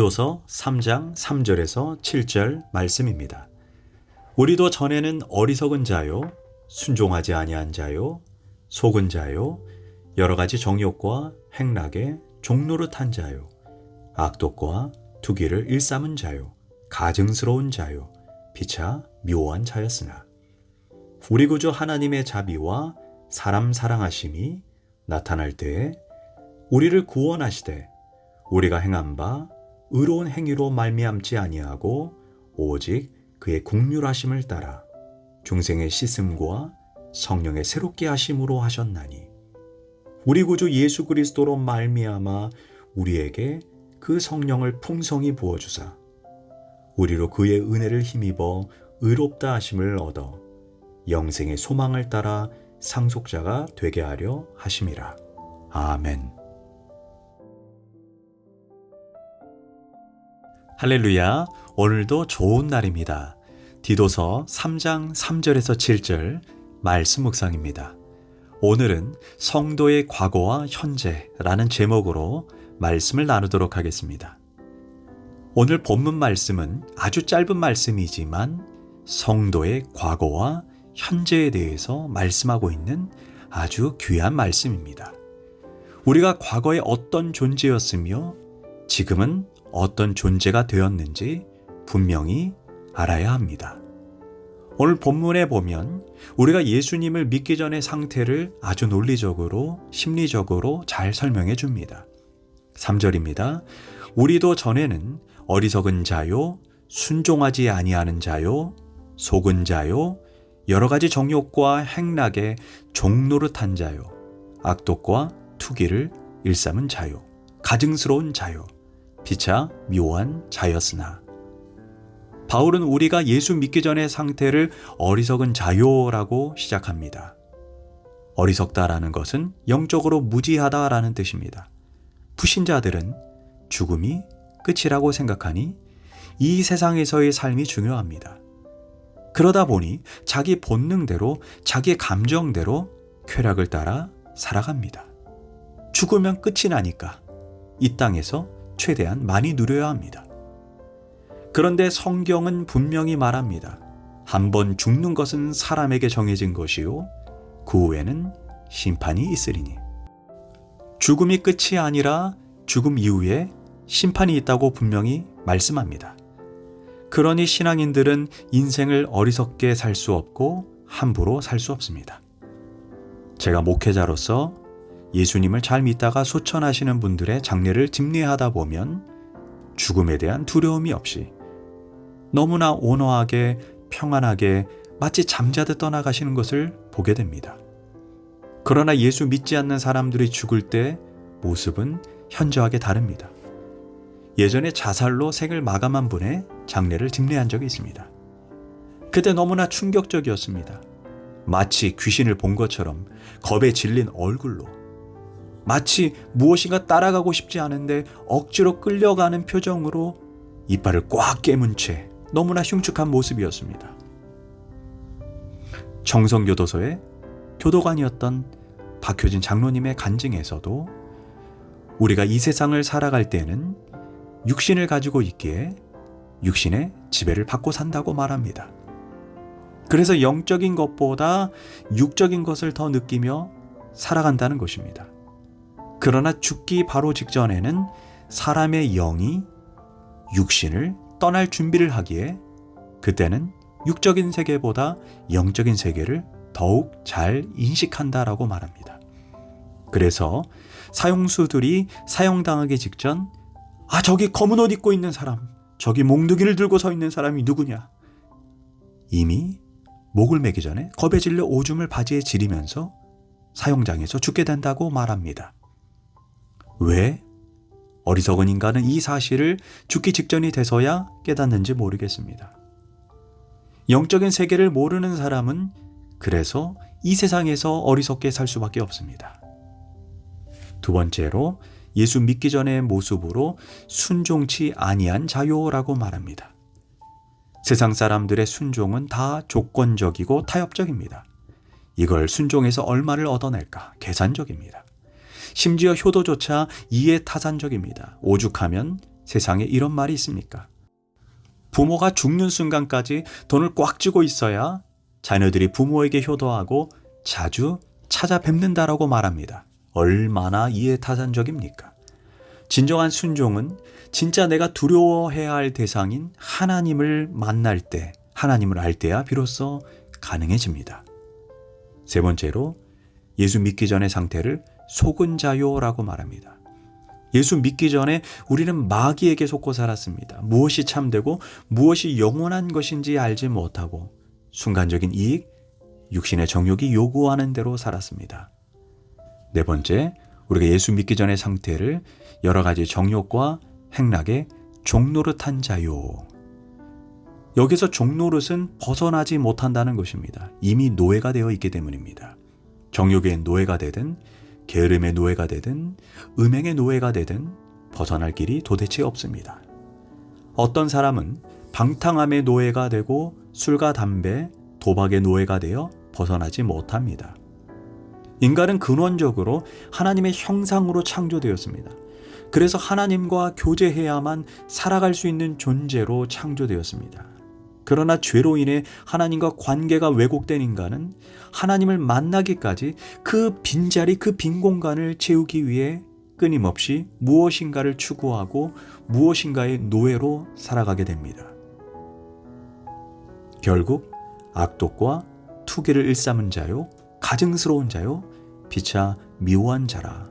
디도서 3장 3절에서 7절 말씀입니다. 우리도 전에는 어리석은 자요, 순종하지 아니한 자요, 속은 자요, 여러 가지 정욕과 행락에 종노릇한 자요, 악독과 투기를 일삼은 자요, 가증스러운 자요, 피차 묘한 자였으나 우리 구주 하나님의 자비와 사람 사랑하심이 나타날 때에 우리를 구원하시되 우리가 행한 바 의로운 행위로 말미암지 아니하고 오직 그의 긍휼하심을 따라 중생의 씻음과 성령의 새롭게 하심으로 하셨나니 우리 구주 예수 그리스도로 말미암아 우리에게 그 성령을 풍성히 부어주사 우리로 그의 은혜를 힘입어 의롭다 하심을 얻어 영생의 소망을 따라 상속자가 되게 하려 하심이라. 아멘. 할렐루야, 오늘도 좋은 날입니다. 디도서 3장 3절에서 7절 말씀 묵상입니다. 오늘은 성도의 과거와 현재라는 제목으로 말씀을 나누도록 하겠습니다. 오늘 본문 말씀은 아주 짧은 말씀이지만 성도의 과거와 현재에 대해서 말씀하고 있는 아주 귀한 말씀입니다. 우리가 과거에 어떤 존재였으며 지금은 어떤 존재가 되었는지 분명히 알아야 합니다. 오늘 본문에 보면 우리가 예수님을 믿기 전의 상태를 아주 논리적으로, 심리적으로 잘 설명해 줍니다. 3절입니다. 우리도 전에는 어리석은 자요, 순종하지 아니하는 자요, 속은 자요, 여러 가지 정욕과 행락에 종노릇한 자요, 악독과 투기를 일삼은 자요, 가증스러운 자요, 피차 묘한 자였으나 바울은 우리가 예수 믿기 전의 상태를 어리석은 자요라고 시작합니다. 어리석다라는 것은 영적으로 무지하다라는 뜻입니다. 불신자들은 죽음이 끝이라고 생각하니 이 세상에서의 삶이 중요합니다. 그러다 보니 자기 본능대로, 자기 감정대로 쾌락을 따라 살아갑니다. 죽으면 끝이 나니까 이 땅에서 최대한 많이 누려야 합니다. 그런데 성경은 분명히 말합니다. 한번 죽는 것은 사람에게 정해진 것이요 그 후에는 심판이 있으리니. 죽음이 끝이 아니라 죽음 이후에 심판이 있다고 분명히 말씀합니다. 그러니 신앙인들은 인생을 어리석게 살 수 없고 함부로 살 수 없습니다. 제가 목회자로서 예수님을 잘 믿다가 소천하시는 분들의 장례를 집례하다 보면 죽음에 대한 두려움이 없이 너무나 온화하게 평안하게 마치 잠자듯 떠나가시는 것을 보게 됩니다. 그러나 예수 믿지 않는 사람들이 죽을 때 모습은 현저하게 다릅니다. 예전에 자살로 생을 마감한 분의 장례를 집례한 적이 있습니다. 그때 너무나 충격적이었습니다. 마치 귀신을 본 것처럼 겁에 질린 얼굴로, 마치 무엇인가 따라가고 싶지 않은데 억지로 끌려가는 표정으로 이빨을 꽉 깨문 채 너무나 흉측한 모습이었습니다. 정성교도소의 교도관이었던 박효진 장로님의 간증에서도 우리가 이 세상을 살아갈 때는 육신을 가지고 있기에 육신의 지배를 받고 산다고 말합니다. 그래서 영적인 것보다 육적인 것을 더 느끼며 살아간다는 것입니다. 그러나 죽기 바로 직전에는 사람의 영이 육신을 떠날 준비를 하기에 그때는 육적인 세계보다 영적인 세계를 더욱 잘 인식한다라고 말합니다. 그래서 사형수들이 사형당하기 직전 저기 검은 옷 입고 있는 사람, 저기 몽둥이를 들고 서 있는 사람이 누구냐? 이미 목을 매기 전에 겁에 질려 오줌을 바지에 지리면서 사형장에서 죽게 된다고 말합니다. 왜? 어리석은 인간은 이 사실을 죽기 직전이 돼서야 깨닫는지 모르겠습니다. 영적인 세계를 모르는 사람은 그래서 이 세상에서 어리석게 살 수밖에 없습니다. 두 번째로 예수 믿기 전의 모습으로 순종치 아니한 자요라고 말합니다. 세상 사람들의 순종은 다 조건적이고 타협적입니다. 이걸 순종해서 얼마를 얻어낼까 계산적입니다. 심지어 효도조차 이해타산적입니다. 오죽하면 세상에 이런 말이 있습니까? 부모가 죽는 순간까지 돈을 꽉 쥐고 있어야 자녀들이 부모에게 효도하고 자주 찾아뵙는다라고 말합니다. 얼마나 이해타산적입니까? 진정한 순종은 진짜 내가 두려워해야 할 대상인 하나님을 만날 때, 하나님을 알 때야 비로소 가능해집니다. 세 번째로 예수 믿기 전의 상태를 속은 자요라고 말합니다. 예수 믿기 전에 우리는 마귀에게 속고 살았습니다. 무엇이 참되고 무엇이 영원한 것인지 알지 못하고 순간적인 이익, 육신의 정욕이 요구하는 대로 살았습니다. 네 번째, 우리가 예수 믿기 전의 상태를 여러 가지 정욕과 행락의 종노릇한 자요. 여기서 종노릇은 벗어나지 못한다는 것입니다. 이미 노예가 되어 있기 때문입니다. 정욕의 노예가 되든 게으름의 노예가 되든 음행의 노예가 되든 벗어날 길이 도대체 없습니다. 어떤 사람은 방탕함의 노예가 되고 술과 담배, 도박의 노예가 되어 벗어나지 못합니다. 인간은 근원적으로 하나님의 형상으로 창조되었습니다. 그래서 하나님과 교제해야만 살아갈 수 있는 존재로 창조되었습니다. 그러나 죄로 인해 하나님과 관계가 왜곡된 인간은 하나님을 만나기까지 그 빈자리, 그 빈 공간을 채우기 위해 끊임없이 무엇인가를 추구하고 무엇인가의 노예로 살아가게 됩니다. 결국 악독과 투기를 일삼은 자요, 가증스러운 자요, 피차 미워한 자라.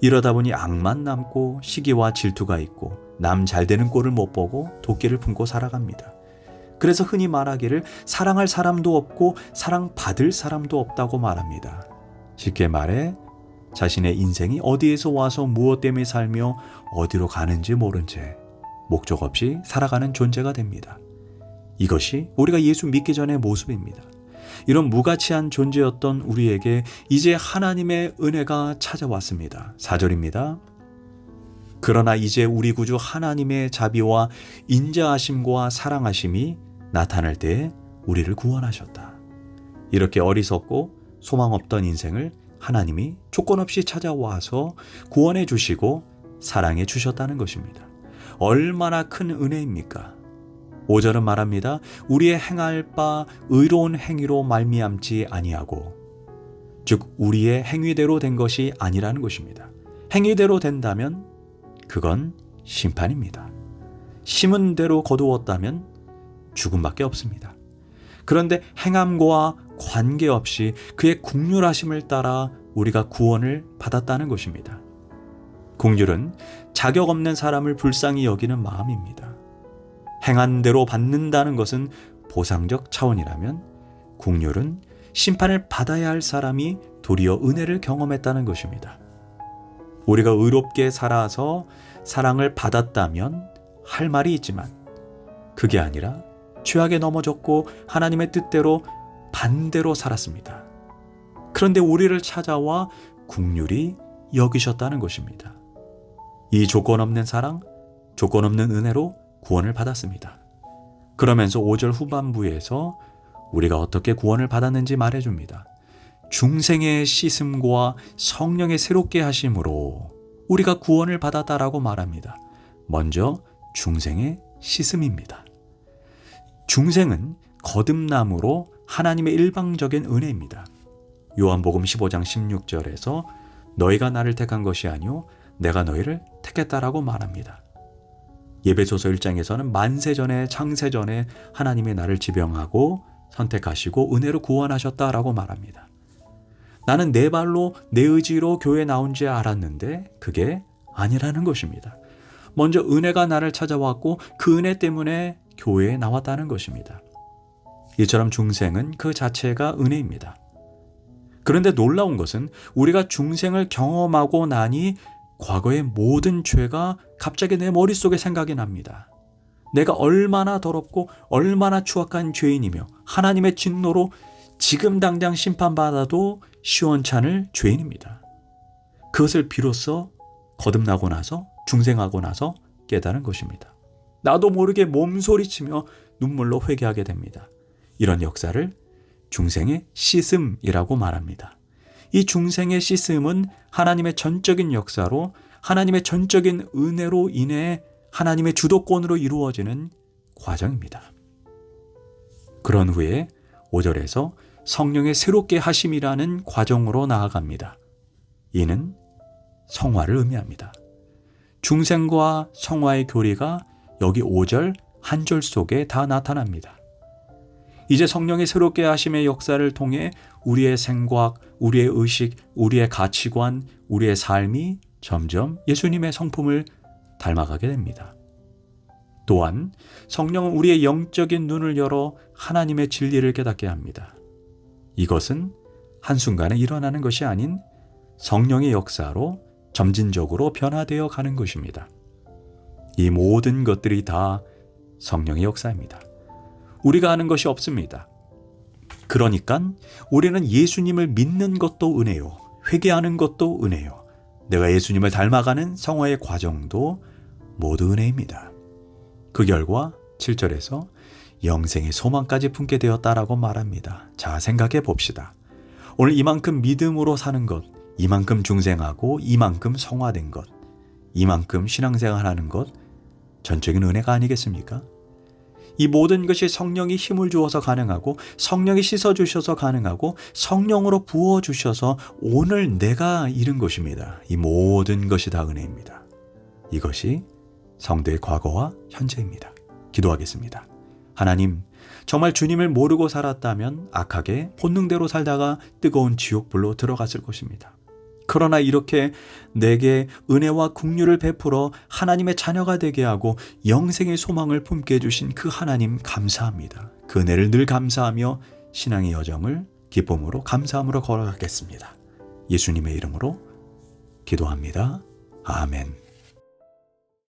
이러다 보니 악만 남고 시기와 질투가 있고 남 잘되는 꼴을 못 보고 도끼를 품고 살아갑니다. 그래서 흔히 말하기를 사랑할 사람도 없고 사랑받을 사람도 없다고 말합니다. 쉽게 말해 자신의 인생이 어디에서 와서 무엇 때문에 살며 어디로 가는지 모른 채 목적 없이 살아가는 존재가 됩니다. 이것이 우리가 예수 믿기 전의 모습입니다. 이런 무가치한 존재였던 우리에게 이제 하나님의 은혜가 찾아왔습니다. 4절입니다. 그러나 이제 우리 구주 하나님의 자비와 인자하심과 사랑하심이 나타날 때에 우리를 구원하셨다. 이렇게 어리석고 소망 없던 인생을 하나님이 조건 없이 찾아와서 구원해 주시고 사랑해 주셨다는 것입니다. 얼마나 큰 은혜입니까? 5절은 말합니다. 우리의 행할 바 의로운 행위로 말미암지 아니하고, 즉 우리의 행위대로 된 것이 아니라는 것입니다. 행위대로 된다면 그건 심판입니다. 심은 대로 거두었다면 죽음밖에 없습니다. 그런데 행함과 관계없이 그의 긍휼하심을 따라 우리가 구원을 받았다는 것입니다. 긍휼은 자격 없는 사람을 불쌍히 여기는 마음입니다. 행한 대로 받는다는 것은 보상적 차원이라면 긍휼은 심판을 받아야 할 사람이 도리어 은혜를 경험했다는 것입니다. 우리가 의롭게 살아서 사랑을 받았다면 할 말이 있지만 그게 아니라 죄악에 넘어졌고 하나님의 뜻대로 반대로 살았습니다. 그런데 우리를 찾아와 긍휼히 여기셨다는 것입니다. 이 조건 없는 사랑, 조건 없는 은혜로 구원을 받았습니다. 그러면서 5절 후반부에서 우리가 어떻게 구원을 받았는지 말해줍니다. 중생의 씻음과 성령의 새롭게 하심으로 우리가 구원을 받았다라고 말합니다. 먼저 중생의 씻음입니다. 중생은 거듭남으로 하나님의 일방적인 은혜입니다. 요한복음 15장 16절에서 너희가 나를 택한 것이 아니요 내가 너희를 택했다라고 말합니다. 예배소서 1장에서는 만세전에 창세전에 하나님이 나를 지병하고 선택하시고 은혜로 구원하셨다라고 말합니다. 나는 내 발로 내 의지로 교회에 나온 줄 알았는데 그게 아니라는 것입니다. 먼저 은혜가 나를 찾아왔고 그 은혜 때문에 교회에 나왔다는 것입니다. 이처럼 중생은 그 자체가 은혜입니다. 그런데 놀라운 것은 우리가 중생을 경험하고 나니 과거의 모든 죄가 갑자기 내 머릿속에 생각이 납니다. 내가 얼마나 더럽고 얼마나 추악한 죄인이며 하나님의 진노로 지금 당장 심판받아도 시원찮을 죄인입니다. 그것을 비로소 거듭나고 나서 중생하고 나서 깨달은 것입니다. 나도 모르게 몸소리치며 눈물로 회개하게 됩니다. 이런 역사를 중생의 씻음이라고 말합니다. 이 중생의 씻음은 하나님의 전적인 역사로 하나님의 전적인 은혜로 인해 하나님의 주도권으로 이루어지는 과정입니다. 그런 후에 5절에서 성령의 새롭게 하심이라는 과정으로 나아갑니다. 이는 성화를 의미합니다. 중생과 성화의 교리가 여기 5절 한 절 속에 다 나타납니다. 이제 성령의 새롭게 하심의 역사를 통해 우리의 생각, 우리의 의식, 우리의 가치관, 우리의 삶이 점점 예수님의 성품을 닮아가게 됩니다. 또한 성령은 우리의 영적인 눈을 열어 하나님의 진리를 깨닫게 합니다. 이것은 한순간에 일어나는 것이 아닌 성령의 역사로 점진적으로 변화되어 가는 것입니다. 이 모든 것들이 다 성령의 역사입니다. 우리가 하는 것이 없습니다. 그러니까 우리는 예수님을 믿는 것도 은혜요, 회개하는 것도 은혜요, 내가 예수님을 닮아가는 성화의 과정도 모두 은혜입니다. 그 결과 7절에서 영생의 소망까지 품게 되었다라고 말합니다. 자, 생각해 봅시다. 오늘 이만큼 믿음으로 사는 것, 이만큼 중생하고 이만큼 성화된 것, 이만큼 신앙생활하는 것, 전적인 은혜가 아니겠습니까? 이 모든 것이 성령이 힘을 주어서 가능하고, 성령이 씻어주셔서 가능하고, 성령으로 부어주셔서 오늘 내가 이룬 것입니다. 이 모든 것이 다 은혜입니다. 이것이 성도의 과거와 현재입니다. 기도하겠습니다. 하나님, 정말 주님을 모르고 살았다면 악하게 본능대로 살다가 뜨거운 지옥불로 들어갔을 것입니다. 그러나 이렇게 내게 은혜와 긍휼을 베풀어 하나님의 자녀가 되게 하고 영생의 소망을 품게 해주신 그 하나님 감사합니다. 그 은혜를 늘 감사하며 신앙의 여정을 기쁨으로 감사함으로 걸어가겠습니다. 예수님의 이름으로 기도합니다. 아멘.